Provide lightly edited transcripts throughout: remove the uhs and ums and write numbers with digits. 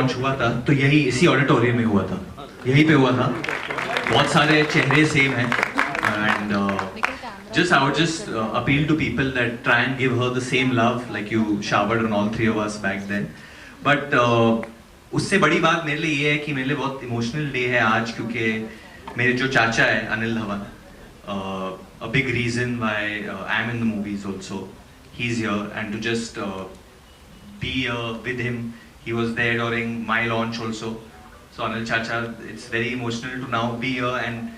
Launch हुआ था तो यही इसी ऑडिटोरियम में हुआ था, यहीं पे हुआ था. बहुत सारे चेहरे सेम हैं and just I would just appeal to people that try and give her the same love like you showered on all three of us back then. But उससे बड़ी बात मेरे लिए ये है कि मेरे लिए बहुत इमोशनल डे है आज, क्योंकि मेरे जो चाचा है Anil Dhawan, a big reason why I am in the movies also. He's here and to just be with him. He was there during my launch also. So Anil Chacha, it's very emotional to now be here. And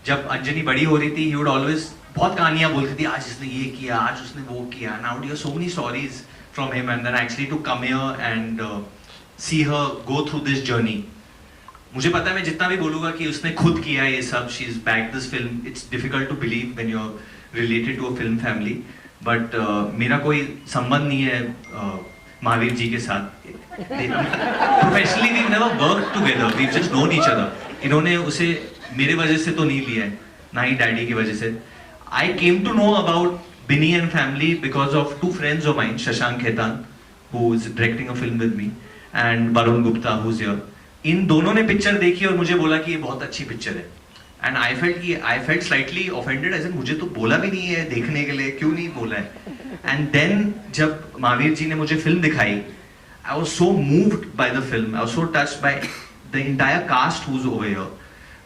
जब अंजनी बड़ी हो रही थी, he would always बहुत कहानियाँ बोलती थी, आज इसने ये किया, आज उसने वो किया. Now we hear so many stories from him, and then actually to come here and see her go through this journey. मुझे पता है मैं जितना भी बोलूँगा कि उसने खुद किया ये सब, she is backed this film. It's difficult to believe when you're related to a film family. But मेरा कोई संबंध नहीं है महावीर जी के साथ. Professionally we've never worked together. We've just known each other. इन्होंने उसे मेरे वजह से तो नहीं लिया है, ना ही डैडी की वजह से. I came to know about Binny and family because of two friends of mine, Shashank Khaitan, who is directing a film with me, and Varun Gupta, who's here. इन दोनों ने पिक्चर देखी और मुझे बोला कि ये बहुत अच्छी पिक्चर है. And I felt slightly offended, as in मुझे तो बोला भी नहीं है देखने के लिए, क्यों नहीं बोला है. एंड देन जब महावीर जी ने मुझे फिल्म दिखाई, I was so moved by the film, I was so touched by the entire cast who is over here.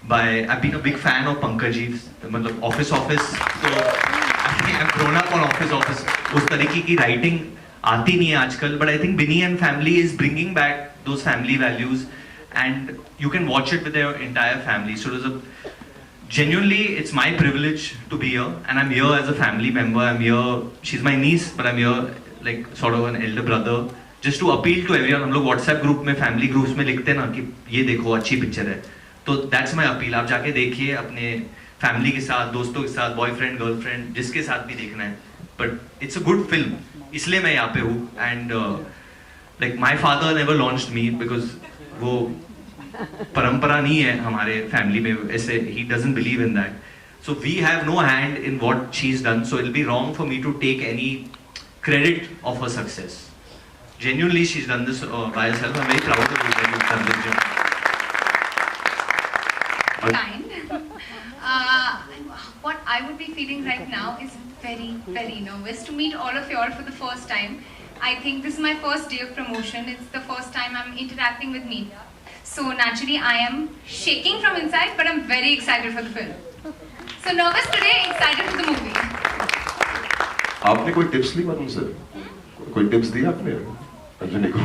By I have been a big fan of Pankaj ji, मतलब ऑफिस तो I have grown up on office. उस तरीके की writing आती नहीं है आजकल, but I think Binny and family is bringing back those family values. And you can watch it with your entire family. So it was genuinely, it's my privilege to be here, and I'm here as a family member. I'm here, she's my niece, but I'm here like sort of an elder brother, just to appeal to everyone. हम लोग WhatsApp group में, family groups में लिखते हैं ना कि ये देखो अच्छी पिक्चर है, तो that's my appeal. आप जाके देखिए अपने family के साथ, दोस्तों के साथ, boyfriend, girlfriend, जिसके साथ भी देखना है. But it's a good film, इसलिए मैं यहाँ पे हूँ. And like my father never launched me because वो परंपरा नहीं है हमारे फैमिली में ऐसे. he doesn't believe in that, so we have no hand in what she's done, so it'll be wrong for me to take any credit of her success. Genuinely she's done this by herself. I'm very proud of you that you've done this job. Kind. What I would be feeling right now is very, very nervous to meet all of you all for the first time. I think this is my first day of promotion. It's the first time I'm interacting with media. So naturally I am shaking from inside, but I'm very excited for the film. So nervous today, excited for the movie. आपने कोई tips ली वरुण से? कोई tips दी आपने अंजनी को?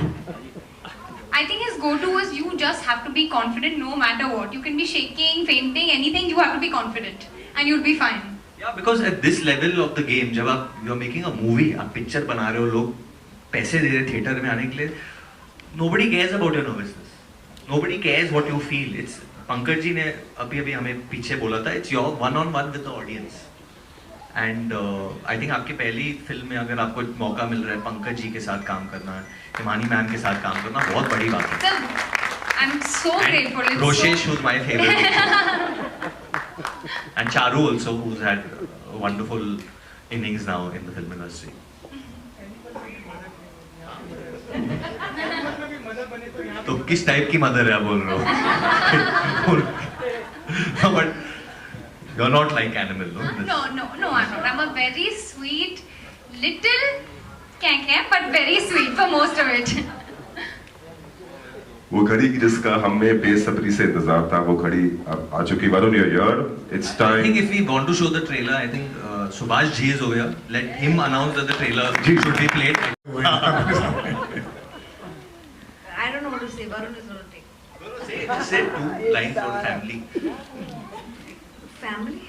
I think his go-to was you just have to be confident no matter what. You can be shaking, fainting, anything. You have to be confident, and you'll be fine. Yeah, because at this level of the game, जब आप you're making a movie, आप picture बना रहे हो, लोग पैसे दे रहे theatre में आने के लिए, nobody cares about your nervousness. Nobody cares what you feel. It's Pankaj ji ने अभी हमें पीछे बोला था, it's your one-on-one with the audience. And I think आपकी पहली फिल्म में अगर आपको मौका मिल रहा है पंकज जी के साथ काम करना, हिमानी मैम के साथ काम करना, बहुत बड़ी बात है. I'm so grateful. Roshesh, who's my favorite. And Charu also, who's had a wonderful innings now in the film industry. तो किस टाइप की मदर है आप बोल रहे हो? But you're not like animal, no? No, I'm not. I'm a very sweet, little kek, but very sweet for most of it. वो घड़ी जिसका हमें बेसब्री से इंतजार था, वो घड़ी अब आ चुकी. Varun, you're here. It's time. I think if we want to show the trailer, I think Subhash Ji is over here. Let him announce that the trailer should be played. I don't know what to say. Varun is going to take. Say two lines for family. Family?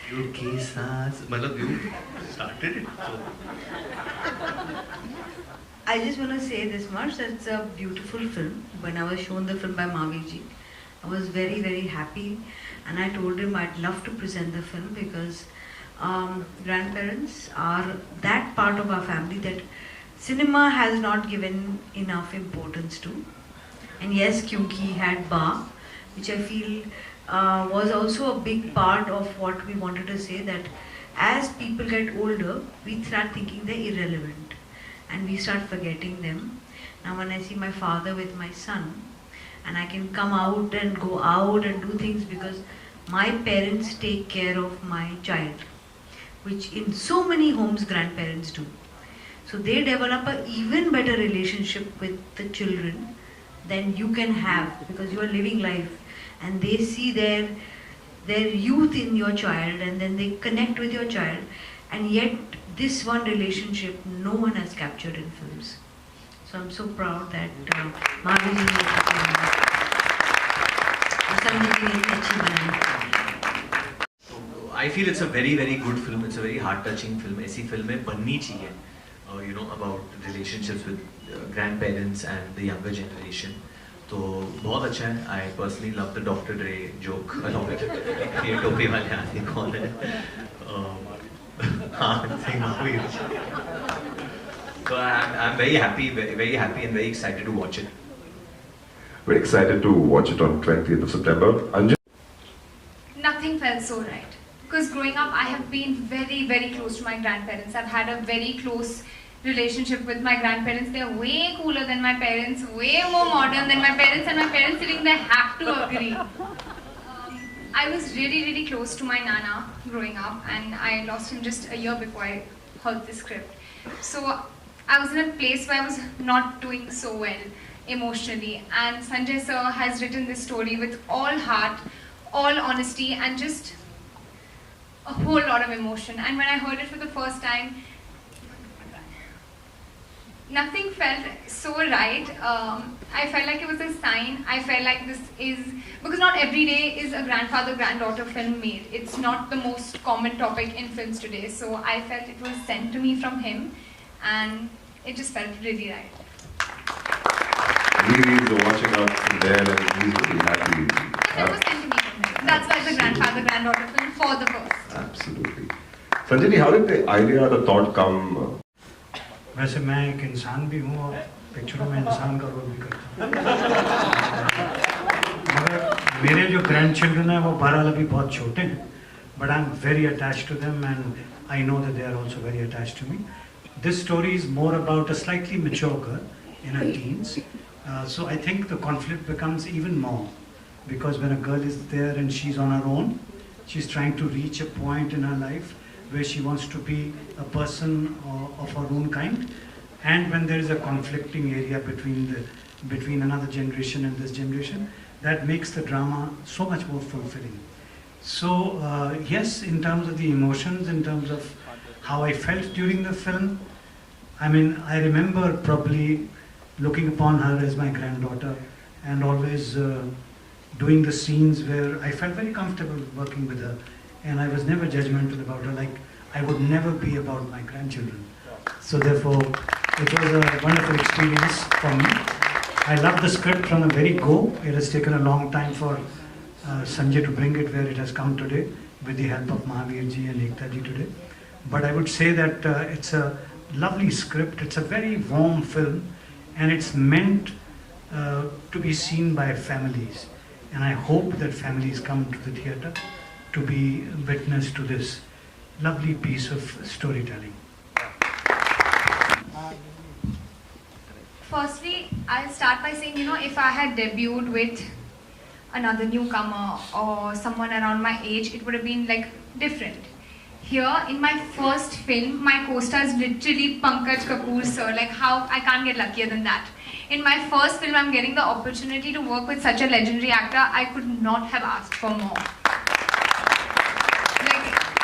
You मतलब you started it. So. I just want to say this much, that it's a beautiful film. When I was shown the film by Mahavir ji, I was very, very happy, and I told him I'd love to present the film because grandparents are that part of our family that cinema has not given enough importance to. And yes, kyunki he had Ba, which I feel was also a big part of what we wanted to say, that as people get older, we start thinking they're irrelevant and we start forgetting them. Now when I see my father with my son, and I can come out and go out and do things because my parents take care of my child, which in so many homes grandparents do. So they develop an even better relationship with the children than you can have, because you are living life and they see their youth in your child, and then they connect with your child, and yet this one relationship no one has captured in films. So I'm so proud that Mahavir ji ने संजय जी ने इतनी अच्छी बनाई. I feel it's a very very good film. It's a very heart touching film. ऐसी फिल्में बननी चाहिए. You know, about relationships with grandparents and the younger generation. तो बहुत अच्छा है. I personally love the Dr. Dre joke along with ये टोपी वाले आदमी कौन है? हाँ, सही Mahavir. So I'm very happy, very happy and very excited to watch it. We're excited to watch it on 20th of September. Anjali? Nothing felt so right. Because growing up, I have been very, very close to my grandparents. I've had a very close relationship with my grandparents. They're way cooler than my parents, way more modern than my parents, and my parents sitting there have to agree. I was really, really close to my Nana growing up, and I lost him just a year before I heard the script. So I was in a place where I was not doing so well emotionally, and Sanjay sir has written this story with all heart, all honesty, and just a whole lot of emotion. And when I heard it for the first time, nothing felt so right. I felt like it was a sign. I felt like this is, because not every day is a grandfather-granddaughter film made. It's not the most common topic in films today. So I felt it was sent to me from him, and it just felt really right. He's watching out from there and he's really happy. It was sent to me from him. That's why it's a grandfather-granddaughter film for the first. Absolutely. Sanjay, how did the idea, the thought come? वैसे मैं एक इंसान भी हूँ और पिक्चरों में इंसान का रोल भी करता हूँ, मगर मेरे जो ग्रैंड चिल्ड्रन हैं वो बहरहाल अभी बहुत छोटे हैं, but I'm very attached to them and I know that they are also very attached to me. This story is more about a slightly mature girl in her teens, so I think the conflict becomes even more, because when a girl is there and she's on her own, she's trying to reach a point in her life where she wants to be a person of her own kind, and when there is a conflicting area between another generation and this generation, that makes the drama so much more fulfilling. So yes, in terms of the emotions, in terms of how I felt during the film, I mean, I remember probably looking upon her as my granddaughter and always doing the scenes where I felt very comfortable working with her. And I was never judgmental about her, like I would never be about my grandchildren. So therefore, it was a wonderful experience for me. I love the script from the very go. It has taken a long time for Sanjay to bring it where it has come today, with the help of Mahavir ji and Ekta ji today. But I would say that it's a lovely script. It's a very warm film, and it's meant to be seen by families. And I hope that families come to the theatre to be witness to this lovely piece of storytelling. Firstly, I'll start by saying, if I had debuted with another newcomer or someone around my age, it would have been like different. Here, in my first film, my co-star is literally Pankaj Kapoor sir. Like how, I can't get luckier than that. In my first film, I'm getting the opportunity to work with such a legendary actor. I could not have asked for more.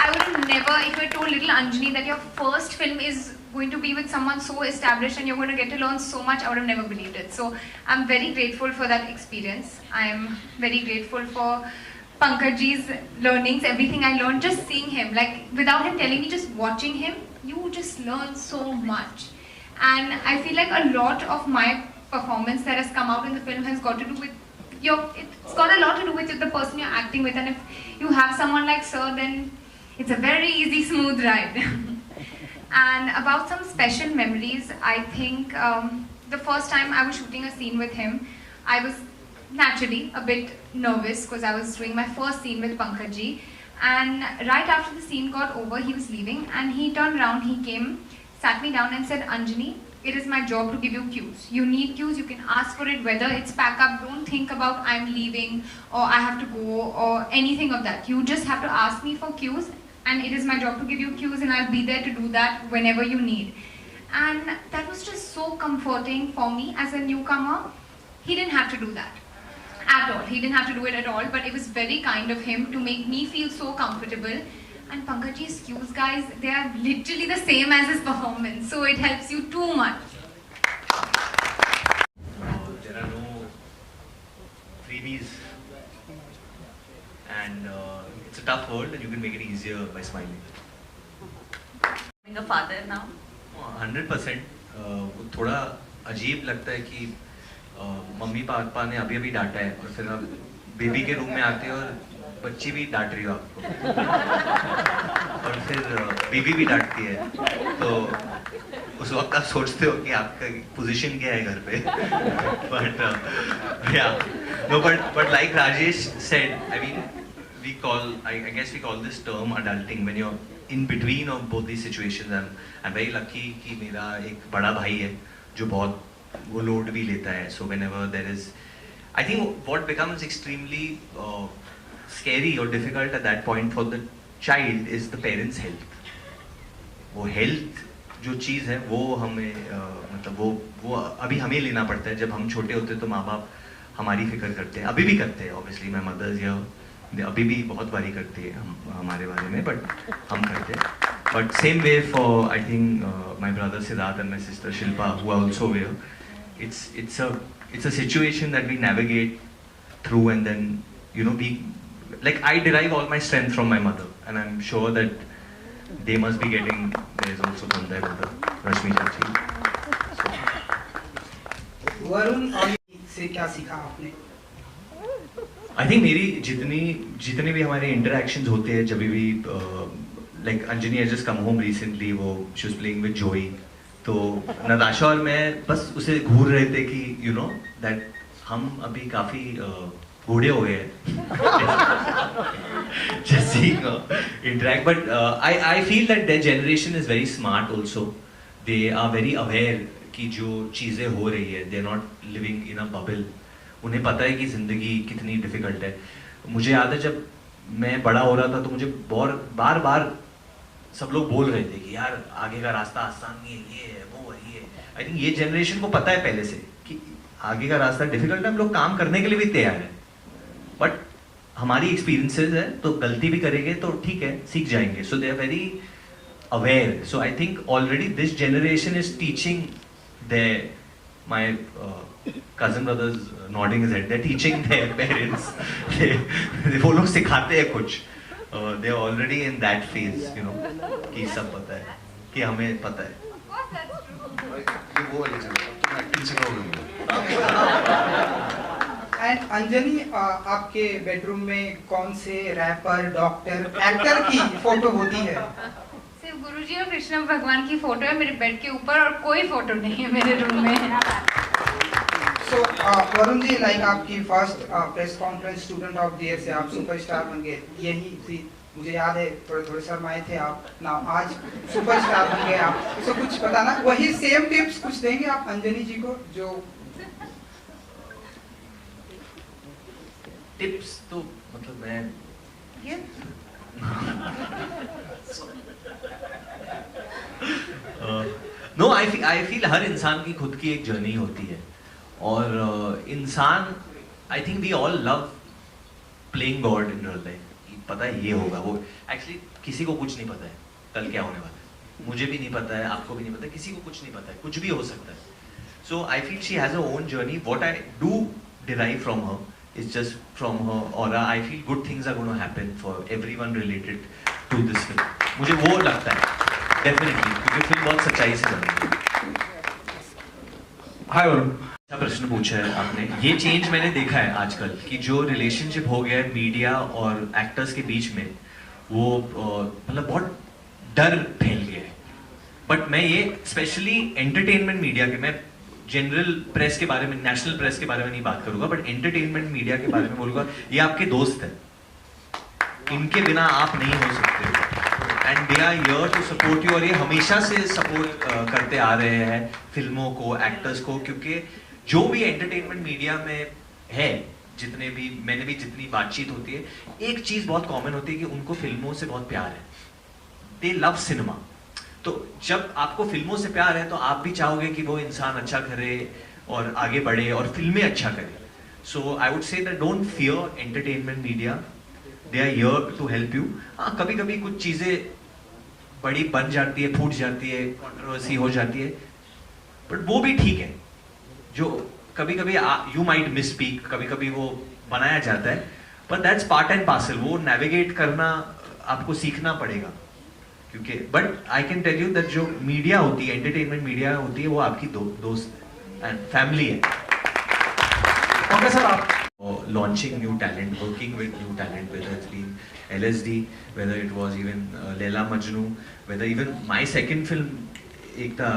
I would have never, if you had told little Anjani that your first film is going to be with someone so established and you're going to get to learn so much, I would have never believed it. So I'm very grateful for that experience. I'm very grateful for Pankajji's learnings, everything I learned, just seeing him. Like without him telling me, just watching him, you just learn so much. And I feel like a lot of my performance that has come out in the film has got to do with it's got a lot to do with the person you're acting with. And if you have someone like Sir, then it's a very easy, smooth ride. And about some special memories, I think the first time I was shooting a scene with him, I was naturally a bit nervous because I was doing my first scene with Pankajji. And right after the scene got over, he was leaving and he turned around, he came, sat me down and said, Anjani, it is my job to give you cues. You need cues, you can ask for it, whether it's pack up. Don't think about I'm leaving or I have to go or anything of that. You just have to ask me for cues, and it is my job to give you cues, and I'll be there to do that whenever you need. And that was just so comforting for me as a newcomer. He didn't have to do that at all. He didn't have to do it at all, but it was very kind of him to make me feel so comfortable. And Pankaj's cues, guys, they are literally the same as his performance, so it helps you too much. There are no freebies, and it's a tough world, and you can make it easier by smiling. Being a father now. 100%. थोड़ा अजीब लगता है कि mummy papa ने अभी अभी डांटा है और फिर आप बेबी के रूम में आते हो और बच्ची भी डांट रही हो आपको और फिर बीवी भी डांटती है, तो उस वक्त आप सोचते हो कि आपका पोजीशन क्या है घर पे. But like Rajesh said, I mean, I guess we call this term adulting when you're in between of both these situations. I'm very lucky कि मेरा एक बड़ा भाई है जो बहुत वो लोड भी लेता है. So whenever there is, I think what becomes extremely scary or difficult at that point for the child is the parents' health. वो health जो चीज़ है वो हमें मतलब वो अभी हमें लेना पड़ता है. जब हम छोटे होते हैं तो माँ बाप हमारी फिक्र करते हैं, अभी भी करते हैं. ऑब्वियसली माई मदर्स या अभी भी बहुत बारी करती है हमारे बारे में, बट हम करते हैं. But same way for I think my brother Siddharth and my sister Shilpa who are also where. It's a situation that we navigate through, and then like I derive all my strength from my mother, and I'm sure that they must be getting theirs also from their mother, Rashmi Chachi. Varun और से क्या सीखा आपने? I think मेरी जितने भी हमारे interactions होते हैं, जब भी like Anjani has just come home recently, वो she was playing with Joey, तो नताशा और मैं बस उसे घूर रहे थे कि that हम अभी काफी बूढ़े हो गए हैं. Just seeing interact, but I feel that their generation is very smart also. They are very aware कि जो चीज़ें हो रही है, they are not living in a bubble. उन्हें पता है कि ज़िंदगी कितनी डिफ़िकल्ट है. मुझे याद है जब मैं बड़ा हो रहा था तो मुझे बार बार सब लोग बोल रहे थे कि यार आगे का रास्ता आसान नहीं है, ये है वो है ये. आई थिंक ये जनरेशन को पता है पहले से कि आगे का रास्ता डिफिकल्ट है, हम लोग काम करने के लिए भी तैयार हैं. बट हमारी एक्सपीरियंसेस है तो गलती भी करेंगे तो ठीक है, सीख जाएंगे. So they are very aware. So I think already this generation is teaching my cousin brothers nodding his head. They're teaching their parents. वो लोग सिखाते हैं कुछ. They are already in that phase, कि सब पता है, कि हमें पता है. एंड अंजनी, आपके बेडरूम में कौन से रैपर, डॉक्टर, एक्टर की फोटो होती है? सिर्फ गुरुजी और कृष्ण भगवान की फोटो है मेरे बेड के ऊपर, और कोई फोटो नहीं है मेरे रूम में. सो वरुण जी, लाइक आपकी first press conference student of the year से आप सुपरस्टार बन गए. यही थी, मुझे याद है थोड़े शर्माए थे आप ना, आज सुपरस्टार बन गए आप. तो कुछ बताना, वही सेम टिप्स कुछ देंगे आप अंजनी जी को? जो टिप्स तो मतलब मैं नो, आई फील हर इंसान की खुद की एक जर्नी होती है, और इंसान, I think we all love playing God in real life. पता है ये होगा, वो एक्चुअली किसी को कुछ नहीं पता है कल क्या होने वाला है. मुझे भी नहीं पता है, आपको भी नहीं पता है, किसी को कुछ नहीं पता है, कुछ भी हो सकता है. So I feel she has her own journey. What I do derive from her is just from her aura. I feel good things are going to happen for everyone related to this film. मुझे वो लगता है definitely, क्योंकि film बहुत सच्चाई से बनी है. हाय वरुण, अच्छा प्रश्न पूछा है आपने. ये चेंज मैंने देखा है आजकल कि जो रिलेशनशिप हो गया है मीडिया और एक्टर्स के बीच में, वो मतलब बहुत डर फैल गया है. बट मैं ये स्पेशली एंटरटेनमेंट मीडिया के, मैं जनरल प्रेस के बारे में, नेशनल प्रेस के बारे में नहीं बात करूंगा, बट एंटरटेनमेंट मीडिया के बारे में बोलूंगा. ये आपके दोस्त हैं, इनके बिना आप नहीं हो सकते. And they are here to support you, और ये हमेशा से सपोर्ट करते आ रहे हैं फिल्मों को, एक्टर्स को, क्योंकि जो भी एंटरटेनमेंट मीडिया में है, जितने भी मैंने भी जितनी बातचीत होती है, एक चीज बहुत कॉमन होती है कि उनको फिल्मों से बहुत प्यार है, दे लव सिनेमा। तो जब आपको फिल्मों से प्यार है तो आप भी चाहोगे कि वो इंसान अच्छा करे और आगे बढ़े और फिल्में अच्छा करे। So I would say that don't fear entertainment media, they are here to help you. हाँ, कभी कभी कुछ चीजें बड़ी बन जाती है, फूट जाती है, कंट्रोवर्सी हो जाती है, बट वो भी ठीक है। जो कभी कभी यू माइट मिस स्पीक, कभी कभी वो बनाया जाता है, but that's part and parcel. वो नेविगेट करना आपको सीखना पड़ेगा, क्योंकि but I can tell you that जो मीडिया होती है, एंटरटेनमेंट मीडिया होती है, वो आपकी दोस्त है एंड फैमिली है। ओके सर, आप Launching new talent, working with new talent, whether it's been LSD, whether it was even Leila Majnu, whether even my second film Ekta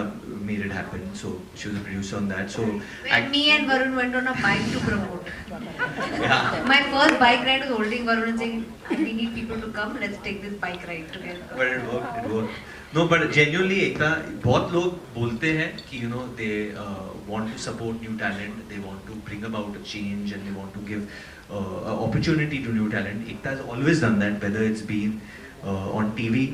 made it happen, so she was a producer on that. So When me and Varun went on a bike to promote. yeah, My first bike ride was holding Varun and saying, we need people to come, let's take this bike ride together. but it worked. No, but genuinely Ekta, बहुत लोग बोलते हैं कि you know they want to support new talent, they want to bring about a change and they want to give an opportunity to new talent. Ekta has always done that, whether it's been on TV